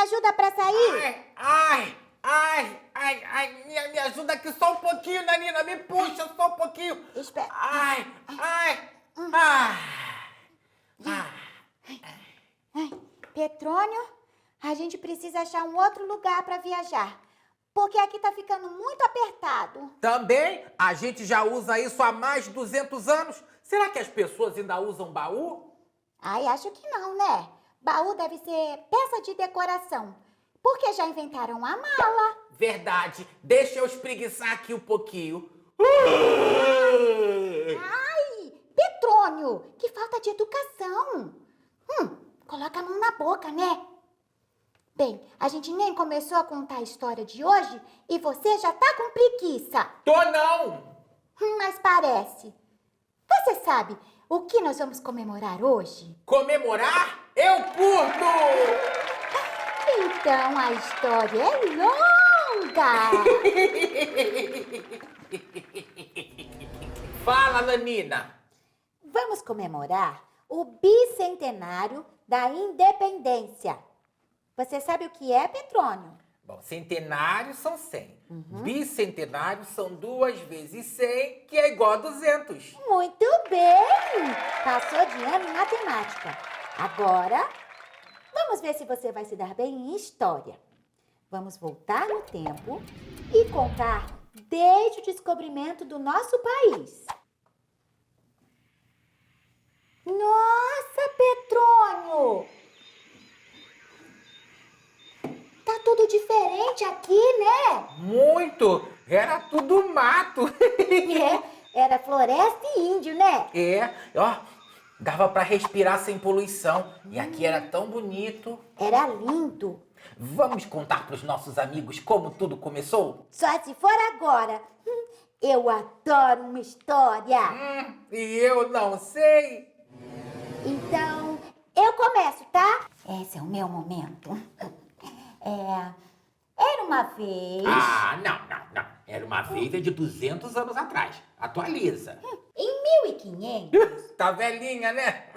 ajuda pra sair? Me ajuda aqui só um pouquinho, Nanina, me puxa só um pouquinho. Espera. Ai. Petrônio, a gente precisa achar um outro lugar pra viajar. Porque aqui tá ficando muito apertado. Também, a gente já usa isso há mais de 200 anos. Será que as pessoas ainda usam baú? Ai, acho que não, né? Baú deve ser peça de decoração. Porque já inventaram a mala. Verdade. Deixa eu espreguiçar aqui um pouquinho. Ai, Petrônio, que falta de educação. Coloca a mão na boca, né? Bem, a gente nem começou a contar a história de hoje e você já tá com preguiça. Tô não! Mas parece. Você sabe o que nós vamos comemorar hoje? Comemorar? Eu curto! Então a história é longa. Fala, Nanina. Vamos comemorar o bicentenário da independência. Você sabe o que é, Petrônio? Bom, centenários são 100. Bicentenários são 2 vezes 100, que é igual a 200. Muito bem! Passou de ano em matemática. Agora, vamos ver se você vai se dar bem em história. Vamos voltar no tempo e contar desde o descobrimento do nosso país. Nossa, Petrônio! Tá tudo diferente aqui, né? Muito! Era tudo mato. Era floresta e índio, né? Dava pra respirar sem poluição. E aqui era tão bonito. Era lindo. Vamos contar pros nossos amigos como tudo começou? Só se for agora. Eu adoro uma história. E eu não sei. Então, eu começo, tá? Esse é o meu momento. Era uma vez... Não. Era uma vez de 200 anos atrás. Atualiza. Em 1500... Tá velhinha, né?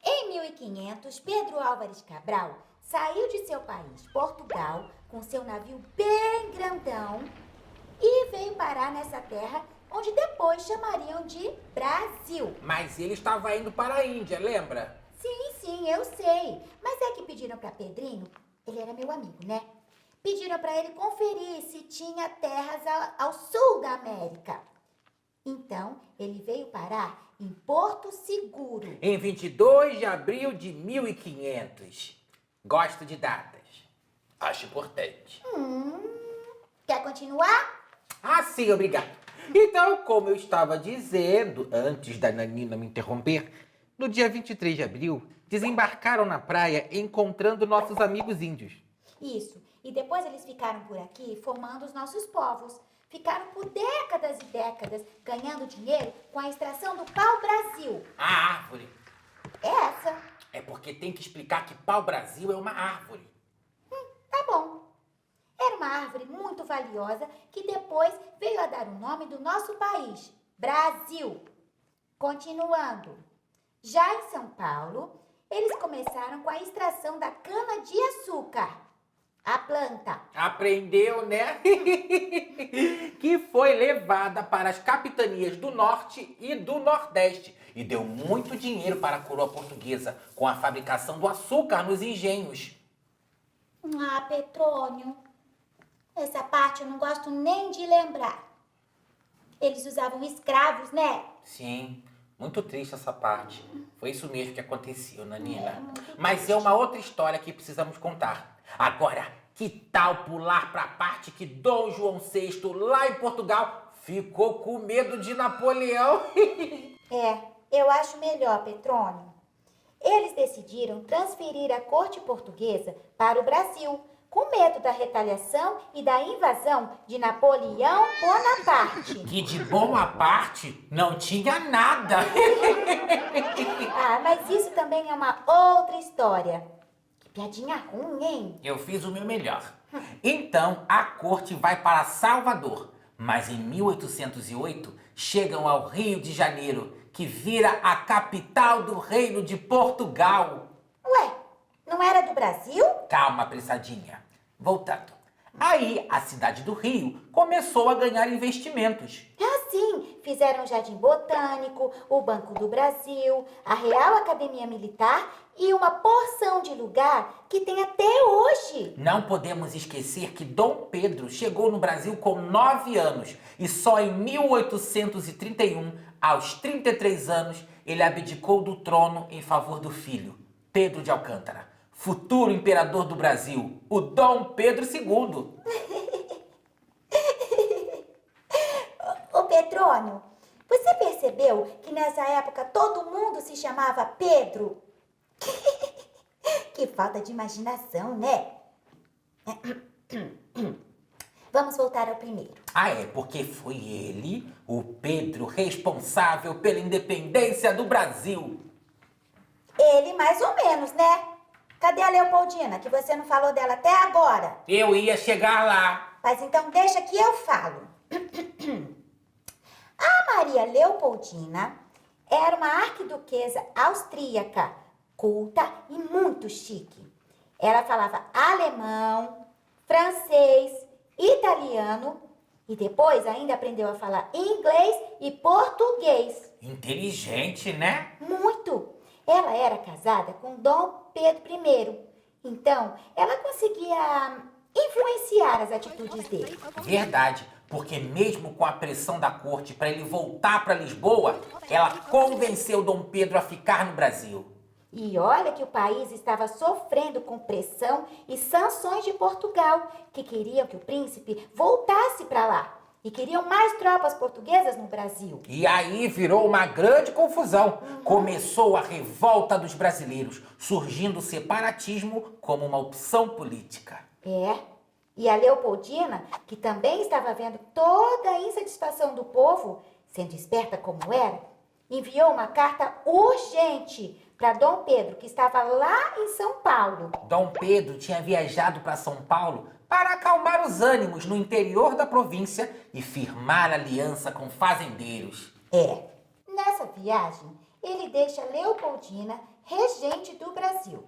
Em 1500, Pedro Álvares Cabral saiu de seu país, Portugal, com seu navio bem grandão e veio parar nessa terra onde depois chamariam de Brasil. Mas ele estava indo para a Índia, lembra? Sim, eu sei. Mas é que pediram para Pedrinho, ele era meu amigo, né? Pediram para ele conferir se tinha terras ao sul da América. Então, ele veio parar em Porto Seguro. Em 22 de abril de 1500. Gosto de datas. Acho importante. Quer continuar? Sim, obrigado. Então, como eu estava dizendo, antes da Nanina me interromper, no dia 23 de abril, desembarcaram na praia encontrando nossos amigos índios. Isso. E depois eles ficaram por aqui formando os nossos povos. Ficaram por décadas e décadas ganhando dinheiro com a extração do pau-brasil. A árvore. É essa. É porque tem que explicar que pau-brasil é uma árvore. Tá bom. Era uma árvore muito valiosa que depois veio a dar o nome do nosso país, Brasil. Continuando. Já em São Paulo, eles começaram com a extração da cana-de-açúcar. A planta. Aprendeu, né? Que foi levada para as capitanias do Norte e do Nordeste e deu muito dinheiro para a coroa portuguesa com a fabricação do açúcar nos engenhos. Petrônio, essa parte eu não gosto nem de lembrar. Eles usavam escravos, né? Sim, muito triste essa parte. Foi isso mesmo que aconteceu, Nanina. Mas é uma outra história que precisamos contar. Agora, que tal pular para a parte que Dom João VI, lá em Portugal, ficou com medo de Napoleão? Eu acho melhor, Petrônio. Eles decidiram transferir a corte portuguesa para o Brasil, com medo da retaliação e da invasão de Napoleão Bonaparte. Que de Bonaparte não tinha nada. Mas isso também é uma outra história. Que piadinha ruim, hein? Eu fiz o meu melhor. Então, a corte vai para Salvador. Mas em 1808 chegam ao Rio de Janeiro, que vira a capital do Reino de Portugal. Ué, não era do Brasil? Calma, apressadinha. Voltando. Aí a cidade do Rio começou a ganhar investimentos. Sim, fizeram o Jardim Botânico, o Banco do Brasil, a Real Academia Militar e uma porção de lugar que tem até hoje. Não podemos esquecer que Dom Pedro chegou no Brasil com 9 anos e só em 1831, aos 33 anos, ele abdicou do trono em favor do filho, Pedro de Alcântara, futuro imperador do Brasil, o Dom Pedro II. Ô Petrônio, você percebeu que nessa época todo mundo se chamava Pedro? Que falta de imaginação, né? Vamos voltar ao primeiro. Ah, é, porque foi ele, o Pedro, responsável pela independência do Brasil. Ele mais ou menos, né? Cadê a Leopoldina, que você não falou dela até agora? Eu ia chegar lá. Mas então deixa que eu falo. A Maria Leopoldina era uma arquiduquesa austríaca, culta e muito chique. Ela falava alemão, francês, italiano e depois ainda aprendeu a falar inglês e português. Inteligente, né? Muito! Ela era casada com Dom Pedro I. Então, ela conseguia influenciar as atitudes dele. Verdade, porque mesmo com a pressão da corte para ele voltar para Lisboa, ela convenceu Dom Pedro a ficar no Brasil. E olha que o país estava sofrendo com pressão e sanções de Portugal, que queriam que o príncipe voltasse para lá. E queriam mais tropas portuguesas no Brasil. E aí virou uma grande confusão. Começou a revolta dos brasileiros, surgindo o separatismo como uma opção política. É, e a Leopoldina, que também estava vendo toda a insatisfação do povo, sendo esperta como era, enviou uma carta urgente para Dom Pedro, que estava lá em São Paulo. Dom Pedro tinha viajado para São Paulo para acalmar os ânimos no interior da província e firmar aliança com fazendeiros. É, nessa viagem, ele deixa Leopoldina regente do Brasil.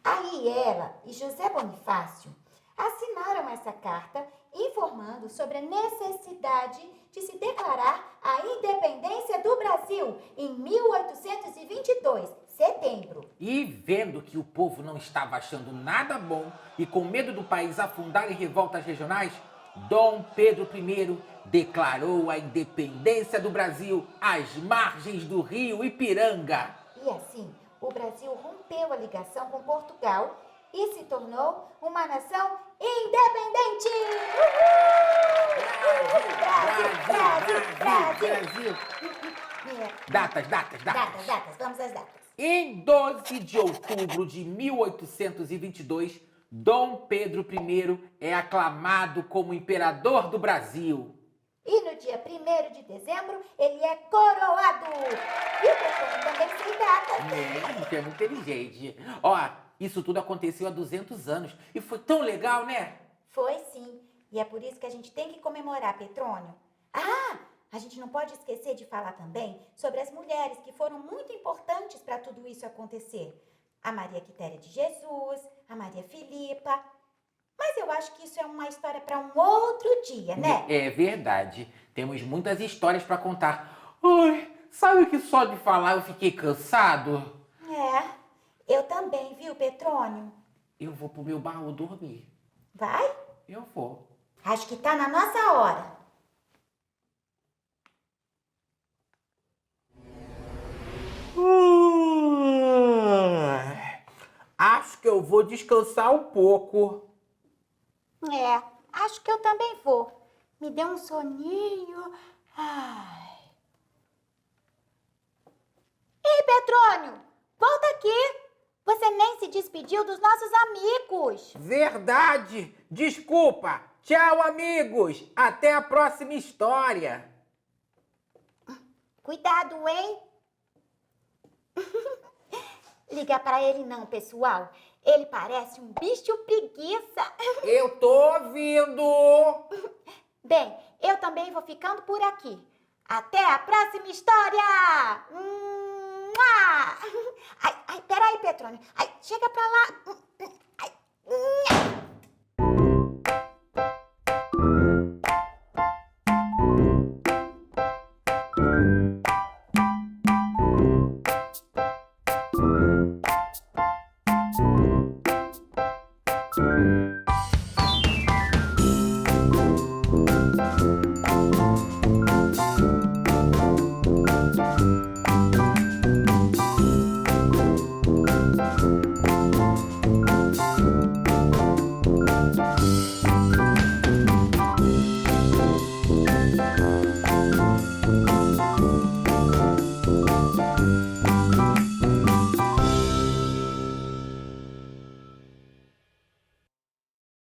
Aí ela e José Bonifácio assinaram essa carta informando sobre a necessidade de se declarar a independência do Brasil em 1822, setembro. E vendo que o povo não estava achando nada bom e com medo do país afundar em revoltas regionais, Dom Pedro I declarou a independência do Brasil às margens do rio Ipiranga. E assim, o Brasil rompeu a ligação com Portugal e se tornou uma nação independente! Brasil! Datas. Datas, vamos às datas. Em 12 de outubro de 1822, Dom Pedro I é aclamado como imperador do Brasil. E no dia 1º de dezembro, ele é coroado. E o Petrônio também tem datas. Você é muito inteligente. Ó, isso tudo aconteceu há 200 anos e foi tão legal, né? Foi sim. E é por isso que a gente tem que comemorar, Petrônio. Ah, a gente não pode esquecer de falar também sobre as mulheres que foram muito importantes para tudo isso acontecer. A Maria Quitéria de Jesus, a Maria Filipa. Mas eu acho que isso é uma história para um outro dia, né? É verdade. Temos muitas histórias para contar. Ai, sabe que só de falar eu fiquei cansado? É, eu também, viu, Petrônio? Eu vou pro meu baú dormir. Vai? Eu vou. Acho que tá na nossa hora. Acho que eu vou descansar um pouco. É, acho que eu também vou. Me deu um soninho. Ai. Ei, Petrônio, volta aqui. Você nem se despediu dos nossos amigos. Verdade! Desculpa! Tchau, amigos! Até a próxima história! Cuidado, hein? Liga pra ele não, pessoal. Ele parece um bicho preguiça. Eu tô ouvindo! Bem, eu eu também vou ficando por aqui. Até a próxima história! Ai, peraí, Petrônio. Ai, chega pra lá. Ai,